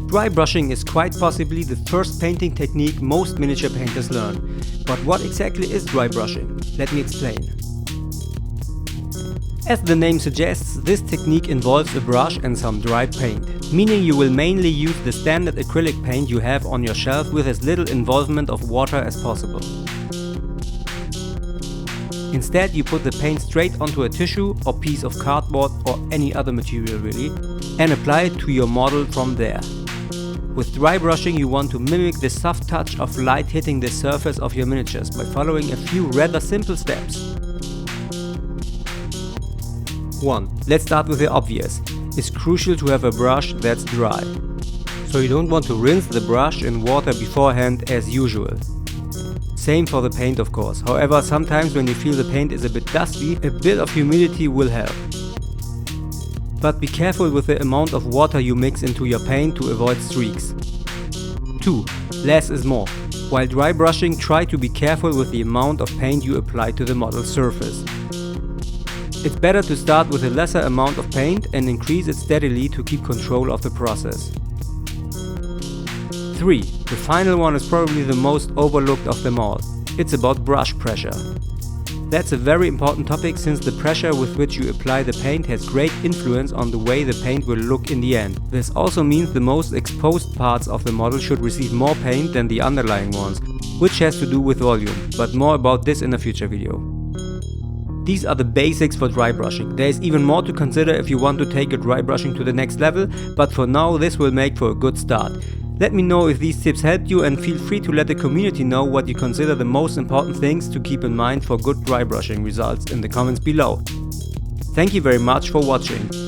Dry brushing is quite possibly the first painting technique most miniature painters learn. But what exactly is dry brushing? Let me explain. As the name suggests, this technique involves a brush and some dry paint, meaning you will mainly use the standard acrylic paint you have on your shelf with as little involvement of water as possible. Instead, you put the paint straight onto a tissue or piece of cardboard or any other material really, and apply it to your model from there. With dry brushing you want to mimic the soft touch of light hitting the surface of your miniatures by following a few rather simple steps. 1. Let's start with the obvious. It's crucial to have a brush that's dry. So you don't want to rinse the brush in water beforehand as usual. Same for the paint of course, however sometimes when you feel the paint is a bit dusty, a bit of humidity will help. But be careful with the amount of water you mix into your paint to avoid streaks. 2. Less is more. While dry brushing, try to be careful with the amount of paint you apply to the model surface. It's better to start with a lesser amount of paint and increase it steadily to keep control of the process. 3. The final one is probably the most overlooked of them all. It's about brush pressure. That's a very important topic since the pressure with which you apply the paint has great influence on the way the paint will look in the end. This also means the most exposed parts of the model should receive more paint than the underlying ones, which has to do with volume, but more about this in a future video. These are the basics for dry brushing. There is even more to consider if you want to take your dry brushing to the next level, but for now this will make for a good start. Let me know if these tips helped you and feel free to let the community know what you consider the most important things to keep in mind for good dry brushing results in the comments below. Thank you very much for watching.